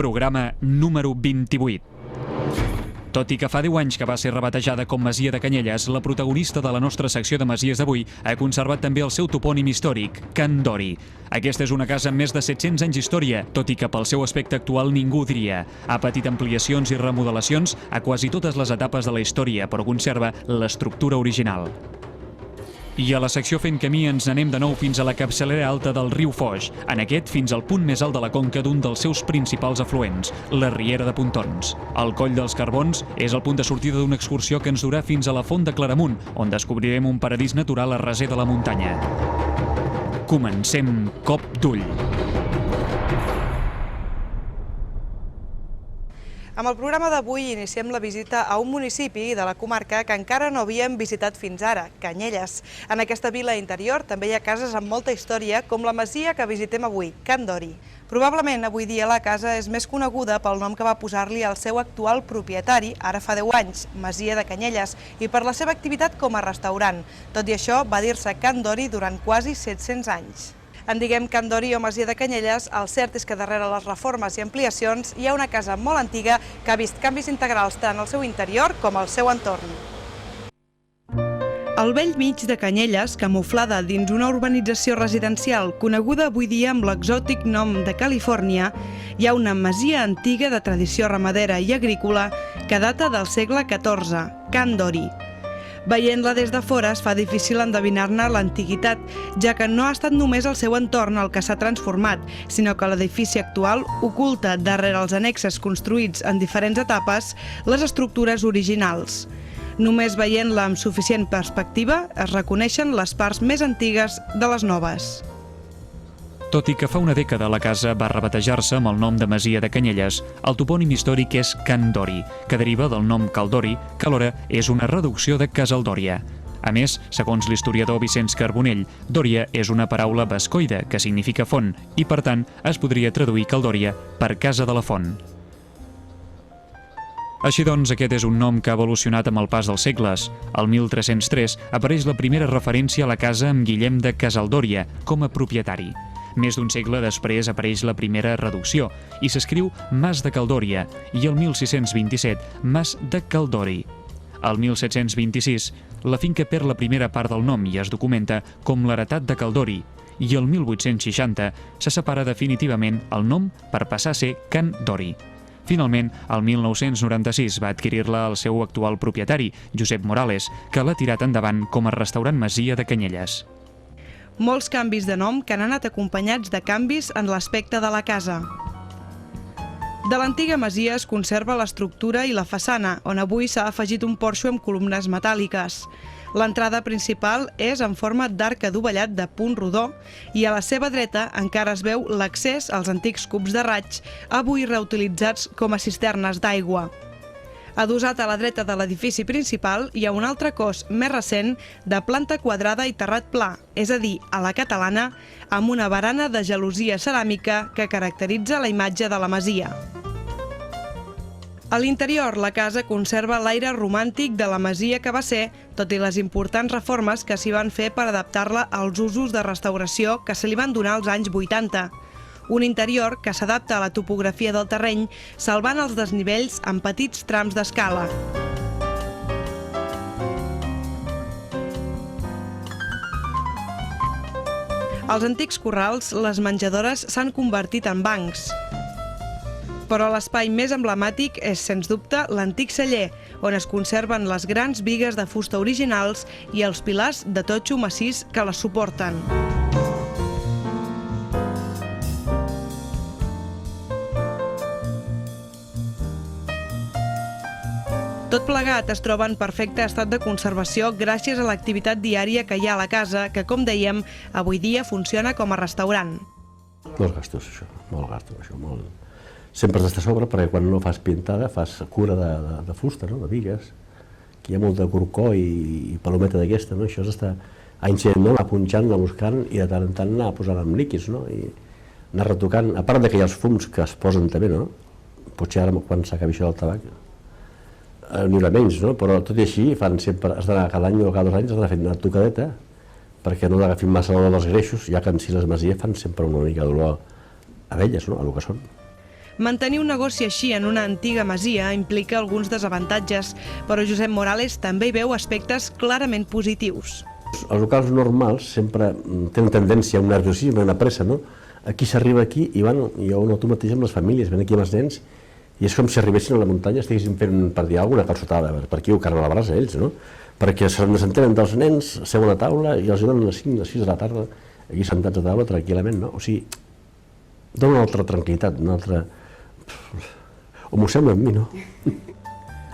programa número 28. Tot i que fa 10 anys que va ser rebatejada com Masia de Canyelles, la protagonista de la nostra secció de masies d'avui ha conservat també el seu topònim històric, Can Dori. Aquesta és una casa amb més de 700 anys d'història, tot i que pel seu aspecte actual ningú ho diria. Ha patit ampliacions i remodelacions a quasi totes les etapes de la història, però conserva l'estructura original. I a la secció Fent Camí ens n'anem de nou fins a la capçalera alta del riu Foix, en aquest fins al punt més alt de la conca d'un dels seus principals afluents, la Riera de Pontons. El Coll dels Carbons és el punt de sortida d'una excursió que ens durà fins a la Font de Claramunt, on descobrirem un paradís natural a recer de la muntanya. Comencem Cop d'ull. Amb el programa d'avui iniciem la visita a un municipi de la comarca que encara no havíem visitat fins ara, Canyelles. En aquesta vila interior també hi ha cases amb molta història, com la masia que visitem avui, Can Dori. Probablement avui dia la casa és més coneguda pel nom que va posar-li el seu actual propietari, ara fa 10 anys, Masia de Canyelles, i per la seva activitat com a restaurant. Tot i això, va dir-se Can Dori durant quasi 700 anys. En diguem Can Dori o Masia de Canyelles, el cert és que darrere les reformes i ampliacions hi ha una casa molt antiga que ha vist canvis integrals tant al seu interior com al seu entorn. Al vell mig de Canyelles, camuflada dins una urbanització residencial coneguda avui dia amb l'exòtic nom de Califòrnia, hi ha una masia antiga de tradició ramadera i agrícola que data del segle XIV, Can Dori. Veient-la des de fora es fa difícil endevinar-ne l'antiguitat, ja que no ha estat només el seu entorn el que s'ha transformat, sinó que l'edifici actual oculta darrere els annexes construïts en diferents etapes les estructures originals. Només veient-la amb suficient perspectiva es reconeixen les parts més antigues de les noves. Tot i que fa una dècada la casa va rebatejar-se amb el nom de Masia de Canyelles, el topònim històric és Can Dori, que deriva del nom Caldori, que alhora és una reducció de Casaldòria. A més, segons l'historiador Vicenç Carbonell, Dòria és una paraula bascoide que significa font i, per tant, es podria traduir Caldòria per Casa de la Font. Així doncs, aquest és un nom que ha evolucionat amb el pas dels segles. Al 1303 apareix la primera referència a la casa amb Guillem de Casaldòria com a propietari. Més d'un segle després apareix la primera reducció i s'escriu Mas de Caldòria i el 1627 Mas de Caldori. Al 1726 la finca perd la primera part del nom i es documenta com l'heretat de Caldori i el 1860 se separa definitivament el nom per passar a ser Can Dori. Finalment, el 1996 va adquirir-la el seu actual propietari, Josep Morales, que l'ha tirat endavant com a restaurant Masia de Canyelles. Molts canvis de nom que han anat acompanyats de canvis en l'aspecte de la casa. De l'antiga masia es conserva l'estructura i la façana, on avui s'ha afegit un porxo amb columnes metàl·liques. L'entrada principal és en forma d'arc adovellat de punt rodó i a la seva dreta encara es veu l'accés als antics cubs de raig, avui reutilitzats com a cisternes d'aigua. Adossat a la dreta de l'edifici principal hi ha un altre cos més recent de planta quadrada i terrat pla, és a dir, a la catalana, amb una barana de gelosia ceràmica que caracteritza la imatge de la masia. A l'interior, la casa conserva l'aire romàntic de la masia que va ser, tot i les importants reformes que s'hi van fer per adaptar-la als usos de restauració que se li van donar als anys 80. Un interior que s'adapta a la topografia del terreny, salvant els desnivells en petits trams d'escala. Als antics corrals, les menjadores s'han convertit en bancs. Però l'espai més emblemàtic és, sens dubte, l'antic celler, on es conserven les grans bigues de fusta originals i els pilars de totxo massís que les suporten. Tot plegat es troba en perfecte estat de conservació gràcies a l'activitat diària que hi ha a la casa, que, com dèiem, avui dia funciona com a restaurant. Molts gastos, això, molt gastos, això, molt. Sempre has d'estar a sobre perquè quan no fas pintada fas cura de fusta, no? De bigues. Aquí hi ha molt de corcó i palometa d'aquesta, no? Això és estar any sent, no? Anar punxant, anar buscant i de tant en tant anar posant amb líquids, no? I anar retocant, a part que hi ha els fums que es posen també, no? Potser ara quan s'acabi això del tabac n'hi haurà menys, no? Però tot i així fan sempre, has d'anar cada any o cada 2 anys, has d'anar fent una tocadeta perquè no agafin massa l'olor dels greixos, ja que en si les masies fan sempre una mica d'olor a velles, no? A lo que són. Mantenir un negoci així en una antiga masia implica alguns desavantatges, però Josep Morales també hi veu aspectes clarament positius. Els locals normals sempre tenen tendència a un nerviosisme, a una pressa, no? Aquí s'arriba aquí i jo ho noto mateix amb les famílies, ven aquí amb els nens i és com si arribessin a la muntanya, estiguessin fent, per dir alguna calçotada, per aquí o carn a la brasa ells, no? Perquè s'entenen dels nens, seuen a taula i els donen a les 5, a les 6 de la tarda, aquí sentats a taula tranquil·lament, no? O sigui, dona una altra tranquil·litat, una altra... O m'ho sembla amb mi, no?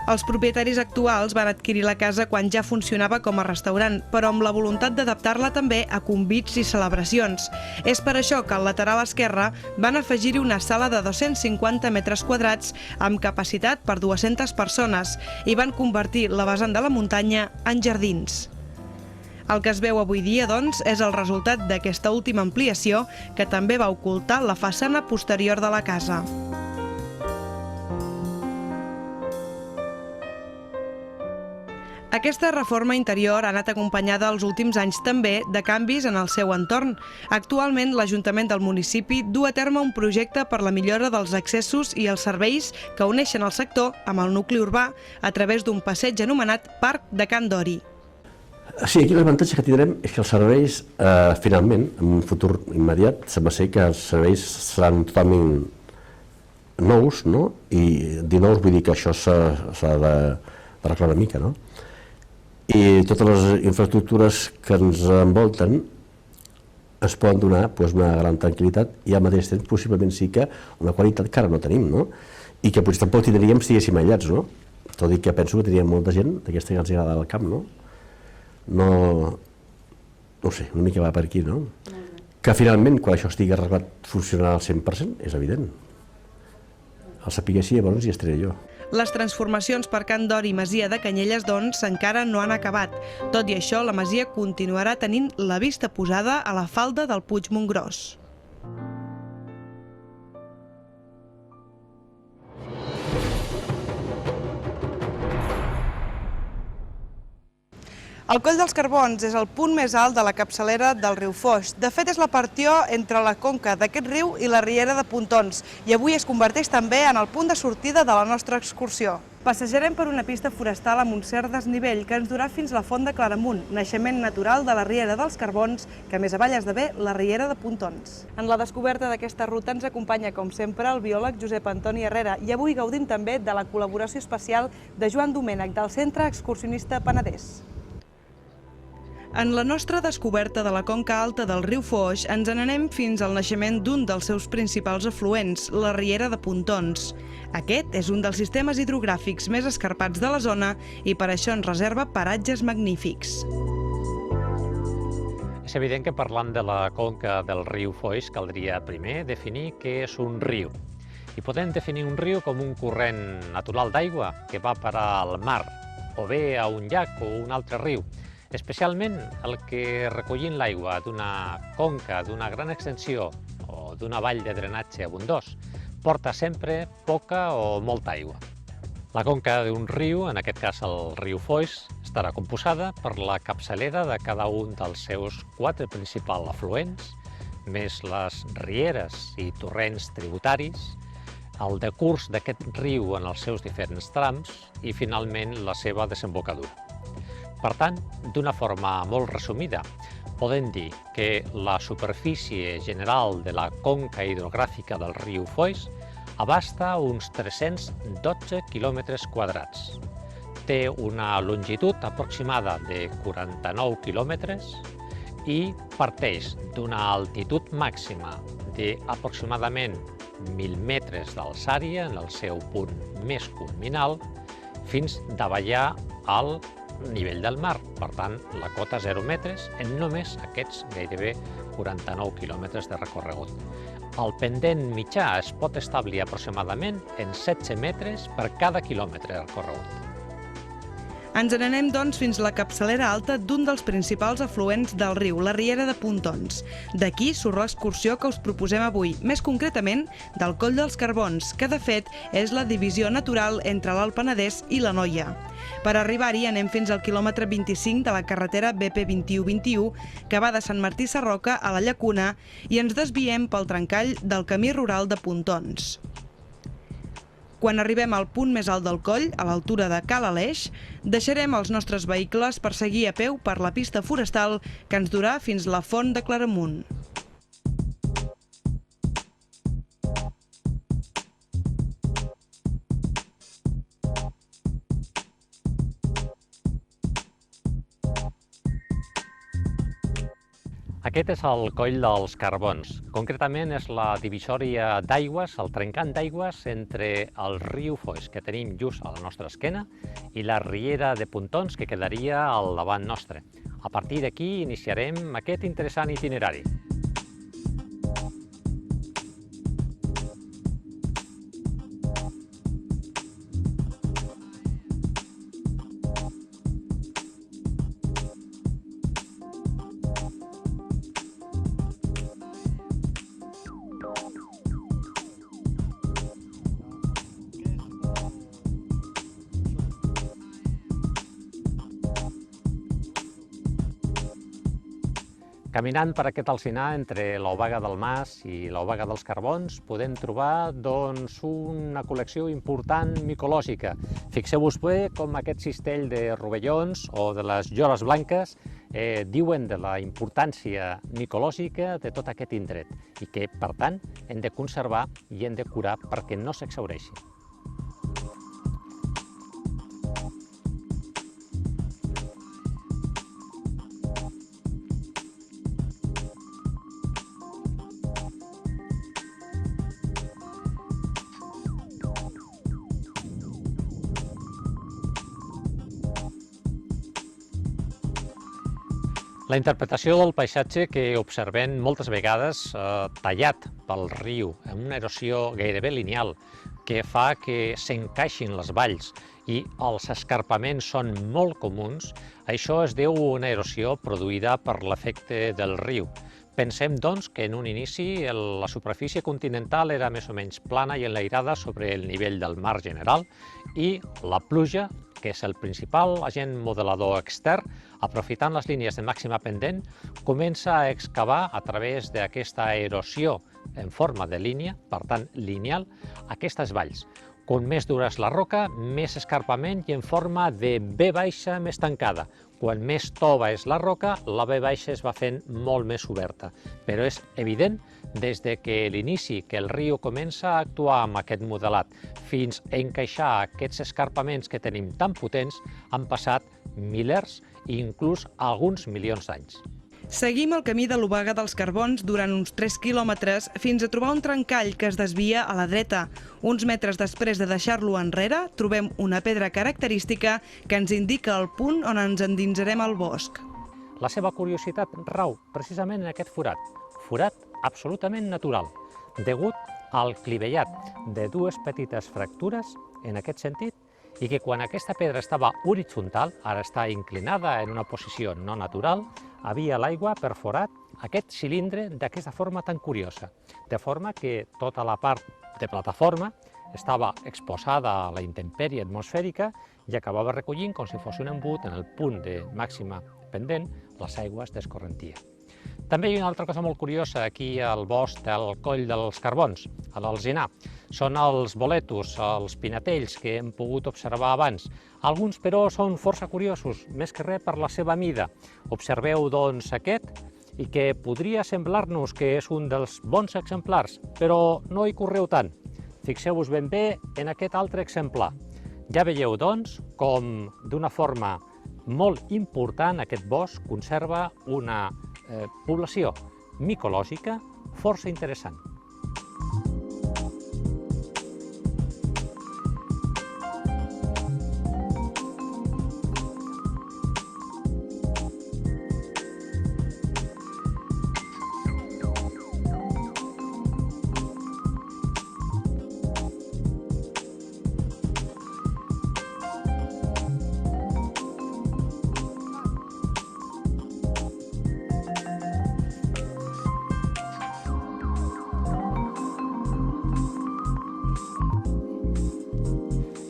Els propietaris actuals van adquirir la casa quan ja funcionava com a restaurant, però amb la voluntat d'adaptar-la també a convits i celebracions. És per això que al lateral esquerre van afegir-hi una sala de 250 metres quadrats amb capacitat per 200 persones i van convertir la vessant de la muntanya en jardins. El que es veu avui dia, doncs, és el resultat d'aquesta última ampliació que també va ocultar la façana posterior de la casa. Aquesta reforma interior ha anat acompanyada els últims anys també de canvis en el seu entorn. Actualment, l'Ajuntament del municipi du a terme un projecte per la millora dels accessos i els serveis que uneixen el sector amb el nucli urbà a través d'un passeig anomenat Parc de Can Dori. Sí, aquí l'avantatge que tindrem és que els serveis, finalment, en un futur immediat, sembla ser que els serveis seran totalment nous, no? I dir nous vull dir que això s'ha d'arreglar una mica, no? I totes les infraestructures que ens envolten ens poden donar una gran tranquil·litat i al mateix temps possiblement sí que una qualitat que ara no tenim, no? I que potser tampoc tindríem si estiguéssim aïllats, no? Tot i que penso que tindríem molta gent d'aquesta que els agrada al camp, no? No ho sé, una mica va per aquí, no? Que finalment, quan això estigui arreglat, funcionarà al 100%, és evident. Al saber si llavors hi estaré jo. Les transformacions per Can Dori i Masia de Canyelles, doncs, encara no han acabat. Tot i això, la masia continuarà tenint la vista posada a la falda del Puig Montgròs. El Coll dels Carbons és el punt més alt de la capçalera del riu Foix. De fet, és la partió entre la conca d'aquest riu i la riera de Pontons, i avui es converteix també en el punt de sortida de la nostra excursió. Passejarem per una pista forestal amb un cert desnivell que ens durà fins a la Font de Claramunt, naixement natural de la riera dels Carbons, que més avall esdevé la riera de Pontons. En la descoberta d'aquesta ruta ens acompanya, com sempre, el biòleg Josep Antoni Herrera, i avui gaudim també de la col·laboració especial de Joan Domènech, del Centre Excursionista Penedès. En la nostra descoberta de la conca alta del riu Foix ens n'anem fins al naixement d'un dels seus principals afluents, la riera de Pontons. Aquest és un dels sistemes hidrogràfics més escarpats de la zona i per això ens reserva paratges magnífics. És evident que parlant de la conca del riu Foix caldria primer definir què és un riu. I podem definir un riu com un corrent natural d'aigua que va parar al mar, o bé a un llac o un altre riu. Especialment el que recollint l'aigua d'una conca, d'una gran extensió o d'una vall de drenatge abundós, porta sempre poca o molta aigua. La conca d'un riu, en aquest cas el riu Foix, estarà composada per la capçalera de cada un dels seus 4 principals afluents, més les rieres i torrents tributaris, el decurs d'aquest riu en els seus diferents trams i, finalment, la seva desembocadura. Per tant, d'una forma molt resumida, podem dir que la superfície general de la conca hidrogràfica del riu Foix abasta uns 312 quilòmetres quadrats. Té una longitud aproximada de 49 quilòmetres i parteix d'una altitud màxima d'aproximadament 1.000 metres d'alçària en el seu punt més culminal fins davallar al nivell del mar, per tant, la cota 0 metres en només aquests gairebé 49 quilòmetres de recorregut. El pendent mitjà es pot establir aproximadament en 16 metres per cada quilòmetre recorregut. Ens n'anem, doncs, fins a la capçalera alta d'un dels principals afluents del riu, la riera de Pontons. D'aquí surt l'excursió que us proposem avui, més concretament del Coll dels Carbons, que de fet és la divisió natural entre l'Alt Penedès i l'Anoia. Per arribar-hi anem fins al quilòmetre 25 de la carretera BP 2121, que va de Sant Martí Sarroca a la Llacuna, i ens desviem pel trencall del camí rural de Pontons. Quan arribem al punt més alt del coll, a l'altura de Cal Aleix, deixarem els nostres vehicles per seguir a peu per la pista forestal que ens durà fins la Font de Claramunt. Aquest és el Coll dels Carbons. Concretament és la divisòria d'aigües, el trencant d'aigües entre el riu Foix, que tenim just a la nostra esquena, i la riera de Pontons, que quedaria al davant nostre. A partir d'aquí iniciarem aquest interessant itinerari. Caminant per aquest alzinar entre l'Obaga del Mas i l'Obaga dels Carbons podem trobar una col·lecció important micològica. Fixeu-vos bé com aquest cistell de rovellons o de les llores blanques diuen de la importància micològica de tot aquest indret i que, per tant, hem de conservar i hem de curar perquè no s'exhaureixi. La interpretació del paisatge que observem moltes vegades tallat pel riu, amb una erosió gairebé lineal, que fa que s'encaixin les valls i els escarpaments són molt comuns, això es deu a una erosió produïda per l'efecte del riu. Pensem, doncs, que en un inici la superfície continental era més o menys plana i enlairada sobre el nivell del mar general i la pluja, que és el principal agent modelador extern, aprofitant les línies de màxima pendent, comença a excavar a través d'aquesta erosió en forma de línia, per tant lineal, aquestes valls. Com més dura és la roca, més escarpament i en forma de V baixa més tancada. Quan més tova és la roca, la V baixa es va fent molt més oberta. Però és evident, des que l'inici que el riu comença a actuar amb aquest modelat fins a encaixar aquests escarpaments que tenim tan potents, han passat milers i inclús alguns milions d'anys. Seguim el camí de l'Obaga dels Carbons durant uns 3 quilòmetres fins a trobar un trencall que es desvia a la dreta. Uns metres després de deixar-lo enrere, trobem una pedra característica que ens indica el punt on ens endinsarem al bosc. La seva curiositat rau precisament en aquest forat absolutament natural, degut al clivellat de dues petites fractures en aquest sentit, i que quan aquesta pedra estava horitzontal, ara està inclinada en una posició no natural, havia l'aigua perforat aquest cilindre d'aquesta forma tan curiosa, de forma que tota la part de plataforma estava exposada a la intempèrie atmosfèrica i acabava recollint, com si fos un embut, en el punt de màxima pendent, les aigües d'escorrentia. També hi ha una altra cosa molt curiosa aquí al bosc del Coll dels Carbons, a l'Alzinar. Són els boletus, els pinatells que hem pogut observar abans. Alguns, però, són força curiosos, més que res per la seva mida. Observeu, doncs, aquest, i que podria semblar-nos que és un dels bons exemplars, però no hi correu tant. Fixeu-vos ben bé en aquest altre exemplar. Ja veieu, doncs, com d'una forma molt important aquest bosc conserva una població micològica força interessant.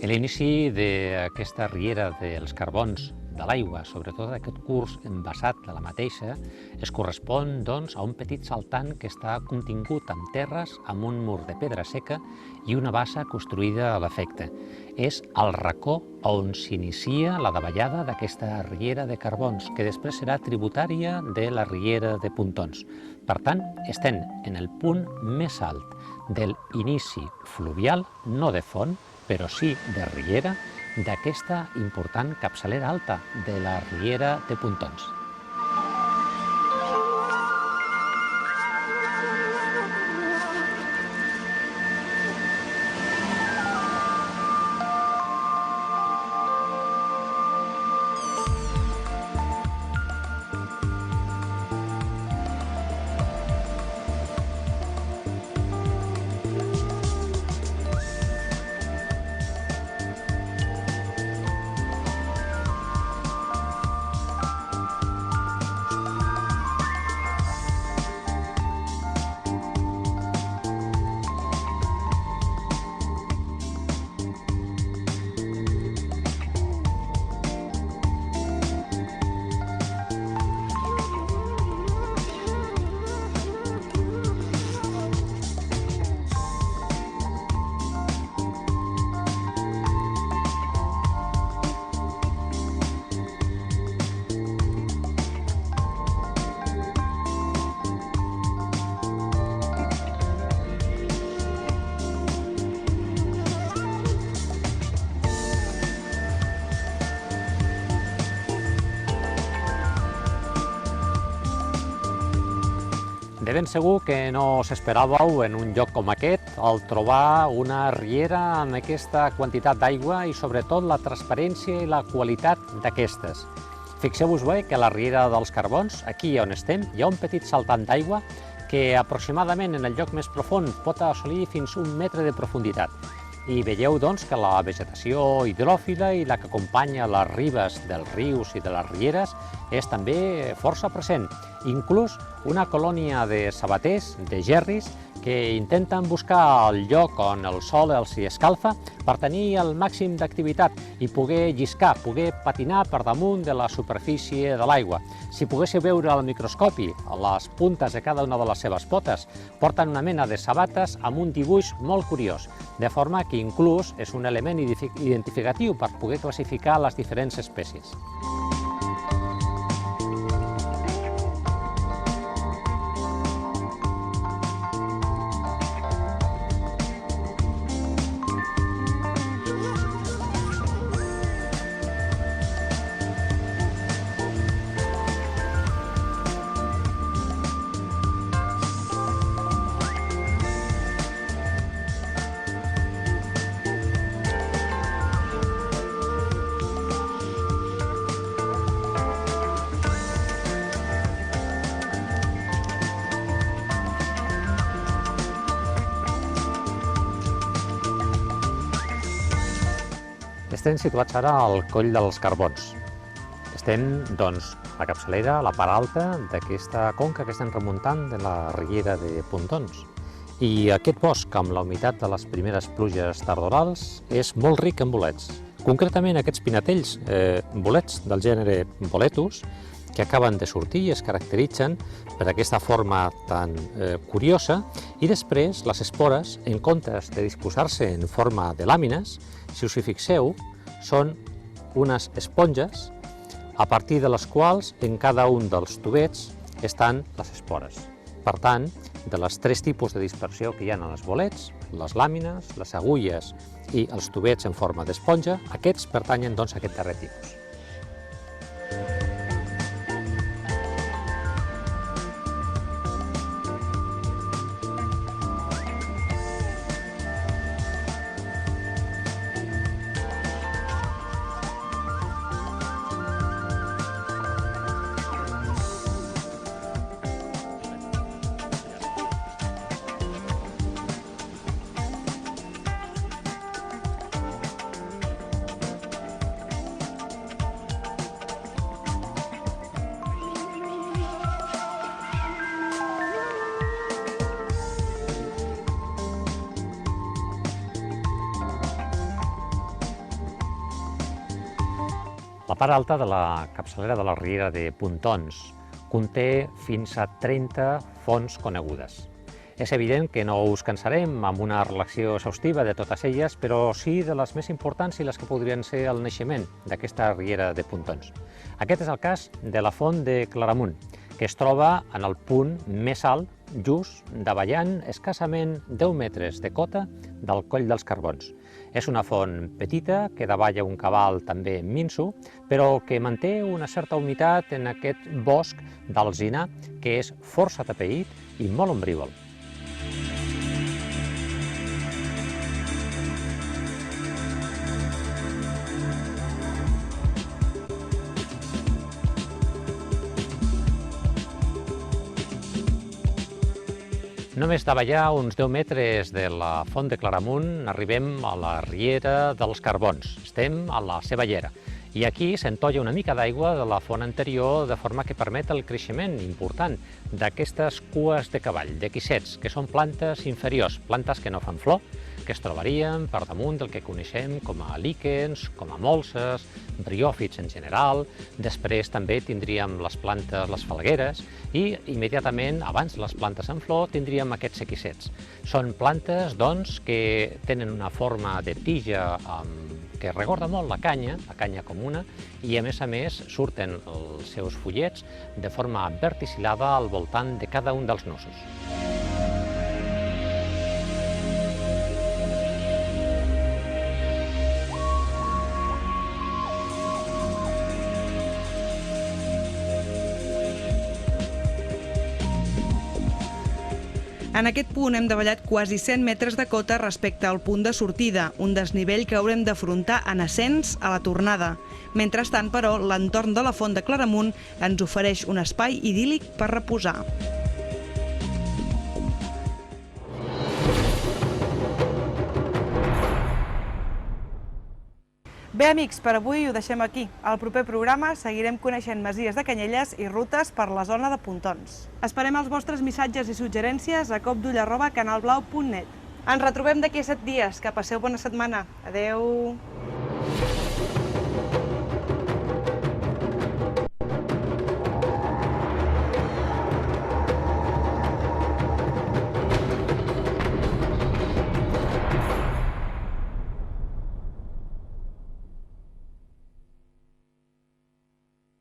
l'inici d'aquesta riera dels carbons de l'aigua, sobretot aquest curs envasat de la mateixa, es correspon doncs, a un petit saltant que està contingut en terres amb un mur de pedra seca i una bassa construïda a l'efecte. És el racó on s'inicia la davallada d'aquesta riera de carbons, que després serà tributària de la riera de Pontons. Per tant, estem en el punt més alt del inici fluvial, no de font, però sí de riera, d'aquesta important capçalera alta de la riera de Pontons. De ben segur que no s'esperàveu en un lloc com aquest al trobar una riera amb aquesta quantitat d'aigua i sobretot la transparència i la qualitat d'aquestes. Fixeu-vos bé que a la riera dels Carbons, aquí on estem, hi ha un petit saltant d'aigua que aproximadament en el lloc més profund pot assolir fins a 1 metre de profunditat. I veieu doncs, que la vegetació hidròfila i la que acompanya les ribes dels rius i de les rieres és també força present. Inclús una colònia de sabaters, de gerris, que intenten buscar el lloc on el sol els hi escalfa per tenir el màxim d'activitat i poder lliscar, poder patinar per damunt de la superfície de l'aigua. Si poguéssiu veure al microscopi les puntes de cada una de les seves potes, porten una mena de sabates amb un dibuix molt curiós, de forma que inclús és un element identificatiu per poder classificar les diferents espècies. Estem situats ara al Coll dels Carbons. Estem, doncs, a la capçalera, a la part alta d'aquesta conca que estem remuntant de la riera de Pontons. I aquest bosc, amb la humitat de les primeres pluges tardorals, és molt ric en bolets. Concretament aquests pinatells, bolets del gènere Boletus, que acaben de sortir i es caracteritzen per aquesta forma tan curiosa, i després les espores, en comptes de disposar-se en forma de làmines, si us hi fixeu, són unes esponges a partir de les quals en cada un dels tubets estan les espores. Per tant, de les 3 tipus de dispersió que hi ha en els bolets, les làmines, les agulles i els tubets en forma d'esponja, aquests pertanyen doncs a aquest darrer tipus. La part alta de la capçalera de la riera de Pontons conté fins a 30 fonts conegudes. És evident que no us cansarem amb una relació exhaustiva de totes elles, però sí de les més importants i les que podrien ser el naixement d'aquesta riera de Pontons. Aquest és el cas de la font de Claramunt, que es troba en el punt més alt, just davallant escassament 10 metres de cota del Coll dels Carbons. És una font petita, que davalla un cabal també minso, però que manté una certa humitat en aquest bosc d'alzina que és força atapeït i molt ombrívol. Només davallar uns 10 metres de la font de Claramunt arribem a la riera dels Carbons. Estem a la seva llera. I aquí s'entolla una mica d'aigua de la font anterior, de forma que permet el creixement important d'aquestes cues de cavall, de quissets, que són plantes inferiors, plantes que no fan flor, que es trobarien per damunt del que coneixem com a líquens, com a molses, briòfits en general. Després també tindríem les plantes, les falgueres, i immediatament, abans les plantes en flor, tindríem aquests equissets. Són plantes, doncs, que tenen una forma de tija que recorda molt la canya comuna, i a més surten els seus fullets de forma verticil·lada al voltant de cada un dels nusos. En aquest punt hem davallat quasi 100 metres de cota respecte al punt de sortida, un desnivell que haurem d'afrontar en ascens a la tornada. Mentrestant, però, l'entorn de la font de Claramunt ens ofereix un espai idíl·lic per reposar. Bé, amics, per avui ho deixem aquí. Al proper programa seguirem coneixent masies de Canyelles i rutes per la zona de Pontons. Esperem els vostres missatges i suggerències a copdull@canalblau.net. Ens retrobem d'aquí a 7 dies. Que passeu bona setmana. Adeu!